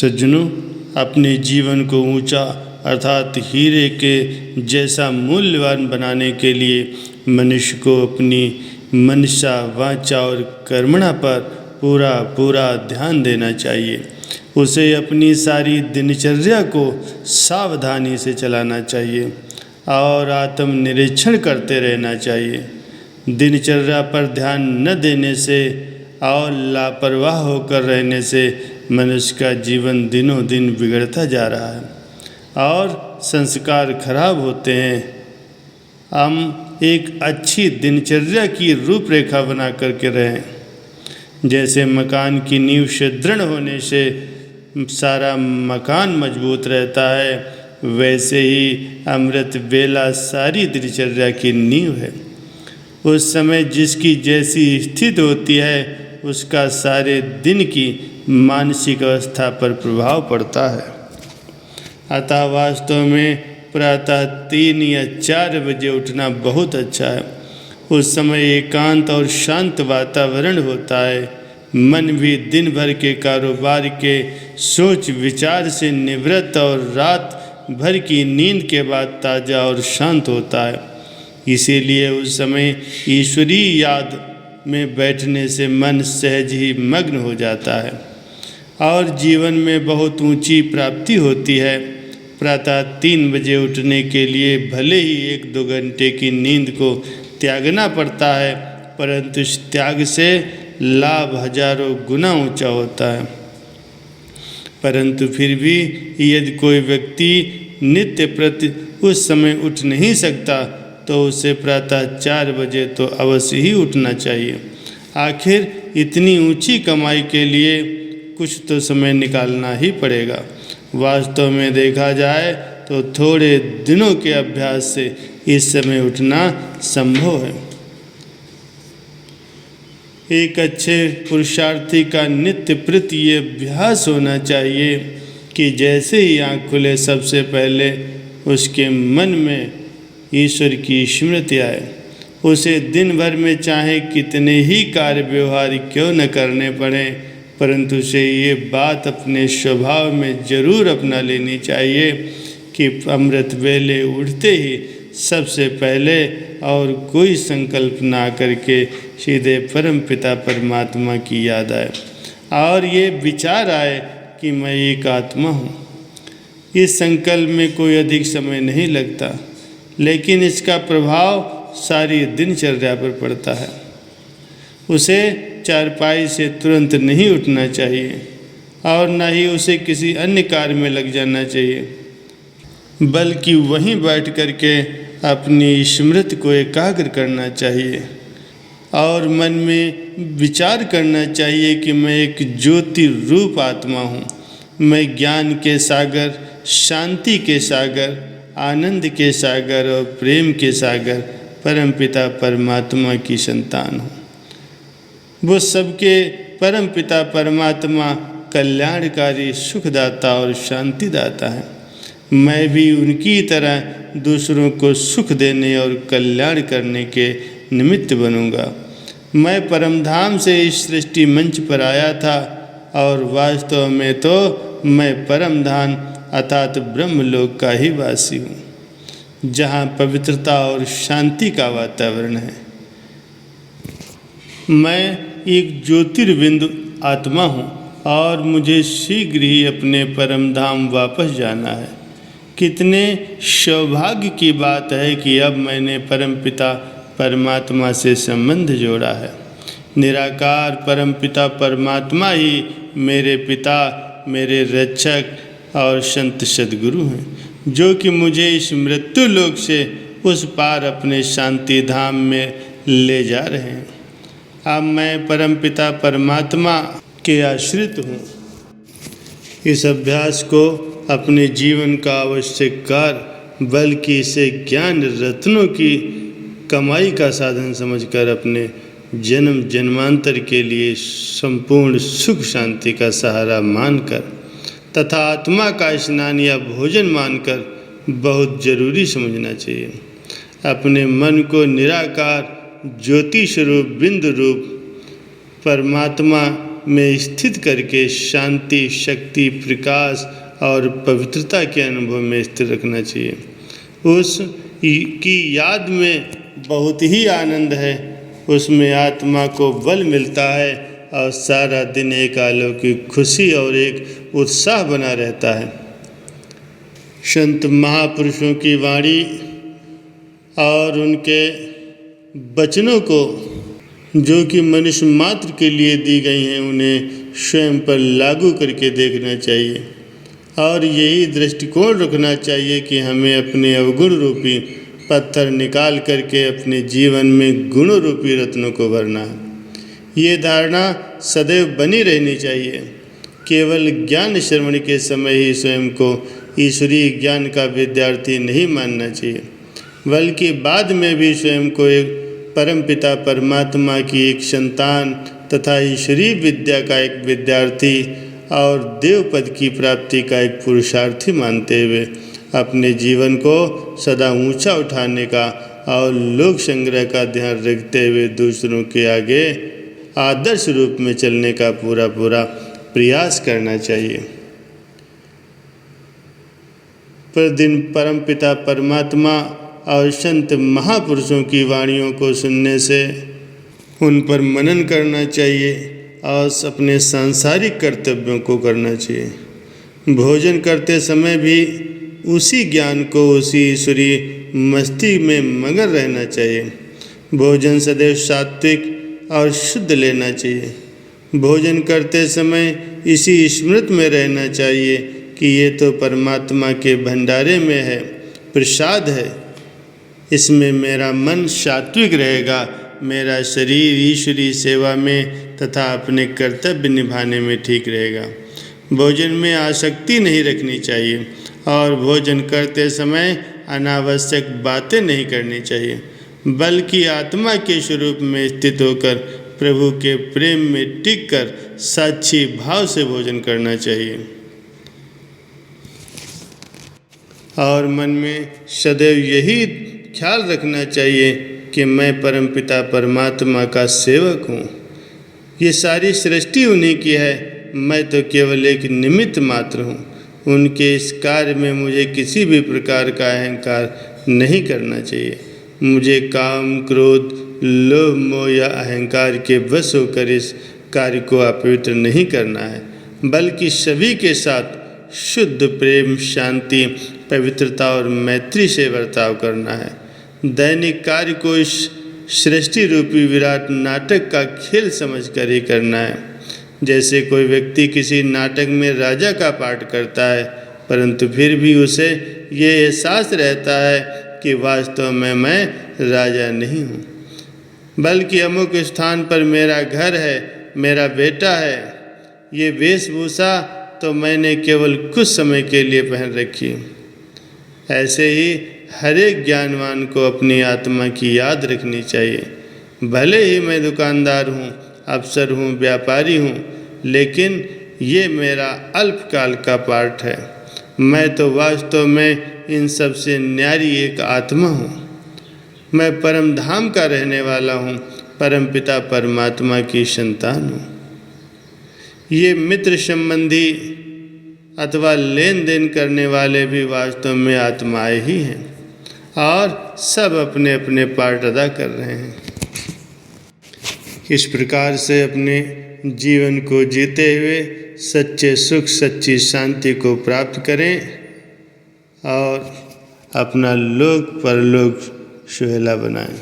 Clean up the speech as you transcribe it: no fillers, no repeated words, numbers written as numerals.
सज्जनों, अपने जीवन को ऊंचा अर्थात हीरे के जैसा मूल्यवान बनाने के लिए मनुष्य को अपनी मनसा, वाचा और कर्मणा पर पूरा ध्यान देना चाहिए। उसे अपनी सारी दिनचर्या को सावधानी से चलाना चाहिए और आत्मनिरीक्षण करते रहना चाहिए। दिनचर्या पर ध्यान न देने से और लापरवाह होकर रहने से मनुष्य का जीवन दिनों दिन बिगड़ता जा रहा है और संस्कार खराब होते हैं। हम एक अच्छी दिनचर्या की रूपरेखा बना करके रहें। जैसे मकान की नींव सुदृढ़ होने से सारा मकान मजबूत रहता है, वैसे ही अमृत बेला सारी दिनचर्या की नींव है। उस समय जिसकी जैसी स्थिति होती है उसका सारे दिन की मानसिक अवस्था पर प्रभाव पड़ता है। अतः वास्तव में प्रातः 3 या 4 बजे उठना बहुत अच्छा है। उस समय एकांत और शांत वातावरण होता है। मन भी दिन भर के कारोबार के सोच विचार से निवृत्त और रात भर की नींद के बाद ताज़ा और शांत होता है। इसीलिए उस समय ईश्वरीय याद में बैठने से मन सहज ही मग्न हो जाता है और जीवन में बहुत ऊंची प्राप्ति होती है। प्रातः 3 बजे उठने के लिए भले ही 1-2 घंटे की नींद को त्यागना पड़ता है, परंतु इस त्याग से लाभ हजारों गुना ऊंचा होता है। परंतु फिर भी यदि कोई व्यक्ति नित्य प्रति उस समय उठ नहीं सकता तो उसे प्रातः 4 बजे तो अवश्य ही उठना चाहिए। आखिर इतनी ऊंची कमाई के लिए कुछ तो समय निकालना ही पड़ेगा। वास्तव में देखा जाए तो थोड़े दिनों के अभ्यास से इस समय उठना संभव है। एक अच्छे पुरुषार्थी का नित्य प्रति ये अभ्यास होना चाहिए कि जैसे ही आँख खुले सबसे पहले उसके मन में ईश्वर की स्मृति आए। उसे दिन भर में चाहे कितने ही कार्य व्यवहार क्यों न करने पड़े, परंतु उसे ये बात अपने स्वभाव में जरूर अपना लेनी चाहिए कि अमृत वेले उठते ही सबसे पहले और कोई संकल्प ना करके सीधे परम पिता परमात्मा की याद आए और ये विचार आए कि मैं एक आत्मा हूँ। इस संकल्प में कोई अधिक समय नहीं लगता, लेकिन इसका प्रभाव सारी दिनचर्या पर पड़ता है। उसे चारपाई से तुरंत नहीं उठना चाहिए और न ही उसे किसी अन्य कार्य में लग जाना चाहिए, बल्कि वहीं बैठ करके अपनी स्मृति को एकाग्र करना चाहिए और मन में विचार करना चाहिए कि मैं एक ज्योति रूप आत्मा हूँ। मैं ज्ञान के सागर, शांति के सागर, आनंद के सागर और प्रेम के सागर परमपिता परमात्मा की संतान हूँ। वो सबके परमपिता परमात्मा कल्याणकारी, सुखदाता और शांतिदाता है। मैं भी उनकी तरह दूसरों को सुख देने और कल्याण करने के निमित्त बनूंगा। मैं परमधाम से इस सृष्टि मंच पर आया था और वास्तव में तो मैं परमधाम अर्थात ब्रह्मलोक का ही वासी हूँ, जहाँ पवित्रता और शांति का वातावरण है। मैं एक ज्योतिर्बिंदु आत्मा हूँ और मुझे शीघ्र ही अपने परमधाम वापस जाना है। कितने सौभाग्य की बात है कि अब मैंने परमपिता परमात्मा से संबंध जोड़ा है। निराकार परमपिता परमात्मा ही मेरे पिता, मेरे रक्षक और संत सद्गुरु हैं, जो कि मुझे इस मृत्यु लोक से उस पार अपने शांति धाम में ले जा रहे हैं। अब मैं परमपिता परमात्मा के आश्रित हूँ। इस अभ्यास को अपने जीवन का आवश्यक कार्य, बल्कि इसे ज्ञान रत्नों की कमाई का साधन समझकर अपने जन्म जन्मांतर के लिए संपूर्ण सुख शांति का सहारा मानकर तथा आत्मा का स्नान या भोजन मानकर बहुत जरूरी समझना चाहिए। अपने मन को निराकार ज्योति स्वरूप बिंदु रूप परमात्मा में स्थित करके शांति, शक्ति, प्रकाश और पवित्रता के अनुभव में स्थिर रखना चाहिए। उस की याद में बहुत ही आनंद है, उसमें आत्मा को बल मिलता है और सारा दिन एक अलौकिक खुशी और एक उत्साह बना रहता है। संत महापुरुषों की वाणी और उनके वचनों को जो कि मनुष्य मात्र के लिए दी गई हैं, उन्हें स्वयं पर लागू करके देखना चाहिए और यही दृष्टिकोण रखना चाहिए कि हमें अपने अवगुण रूपी पत्थर निकाल करके अपने जीवन में गुण रूपी रत्नों को भरना है। ये धारणा सदैव बनी रहनी चाहिए। केवल ज्ञान श्रवण के समय ही स्वयं को ईश्वरीय ज्ञान का विद्यार्थी नहीं मानना चाहिए, बल्कि बाद में भी स्वयं को एक परमपिता परमात्मा की एक संतान तथा ईश्वरीय विद्या का एक विद्यार्थी और देवपद की प्राप्ति का एक पुरुषार्थी मानते हुए अपने जीवन को सदा ऊंचा उठाने का और लोक संग्रह का ध्यान रखते हुए दूसरों के आगे आदर्श रूप में चलने का पूरा प्रयास करना चाहिए। प्रतिदिन परमपिता परमात्मा और संत महापुरुषों की वाणियों को सुनने से उन पर मनन करना चाहिए और अपने सांसारिक कर्तव्यों को करना चाहिए। भोजन करते समय भी उसी ज्ञान को, उसी ईश्वरीय मस्ती में मगन रहना चाहिए। भोजन सदैव सात्विक और शुद्ध लेना चाहिए। भोजन करते समय इसी स्मृति में रहना चाहिए कि ये तो परमात्मा के भंडारे में है, प्रसाद है। इसमें मेरा मन सात्विक रहेगा, मेरा शरीर ईश्वरीय सेवा में तथा अपने कर्तव्य निभाने में ठीक रहेगा। भोजन में आसक्ति नहीं रखनी चाहिए और भोजन करते समय अनावश्यक बातें नहीं करनी चाहिए, बल्कि आत्मा के स्वरूप में स्थित होकर प्रभु के प्रेम में टिककर साक्षी भाव से भोजन करना चाहिए और मन में सदैव यही ख्याल रखना चाहिए कि मैं परमपिता परमात्मा का सेवक हूँ। ये सारी सृष्टि उन्हीं की है, मैं तो केवल एक निमित्त मात्र हूँ। उनके इस कार्य में मुझे किसी भी प्रकार का अहंकार नहीं करना चाहिए। मुझे काम, क्रोध, लोभ, मोह या अहंकार के वश होकर इस कार्य को अपवित्र नहीं करना है, बल्कि सभी के साथ शुद्ध प्रेम, शांति, पवित्रता और मैत्री से बर्ताव करना है। दैनिक कार्य को इस सृष्टि रूपी विराट नाटक का खेल समझकर ही करना है। जैसे कोई व्यक्ति किसी नाटक में राजा का पाठ करता है, परंतु फिर भी उसे ये एहसास रहता है कि वास्तव में मैं राजा नहीं हूँ, बल्कि अमुक स्थान पर मेरा घर है, मेरा बेटा है। ये वेशभूषा तो मैंने केवल कुछ समय के लिए पहन रखी। ऐसे ही हर एक ज्ञानवान को अपनी आत्मा की याद रखनी चाहिए। भले ही मैं दुकानदार हूँ, अफसर हूँ, व्यापारी हूँ, लेकिन ये मेरा अल्पकाल का पाठ है। मैं तो वास्तव में इन सब से न्यारी एक आत्मा हूँ। मैं परम धाम का रहने वाला हूँ, परमपिता परमात्मा की संतान हूँ। ये मित्र संबंधी अथवा लेन देन करने वाले भी वास्तव में आत्माएं ही हैं और सब अपने अपने पार्ट अदा कर रहे हैं। इस प्रकार से अपने जीवन को जीते हुए सच्चे सुख, सच्ची शांति को प्राप्त करें और अपना लोक परलोक सुहेला बनाएं।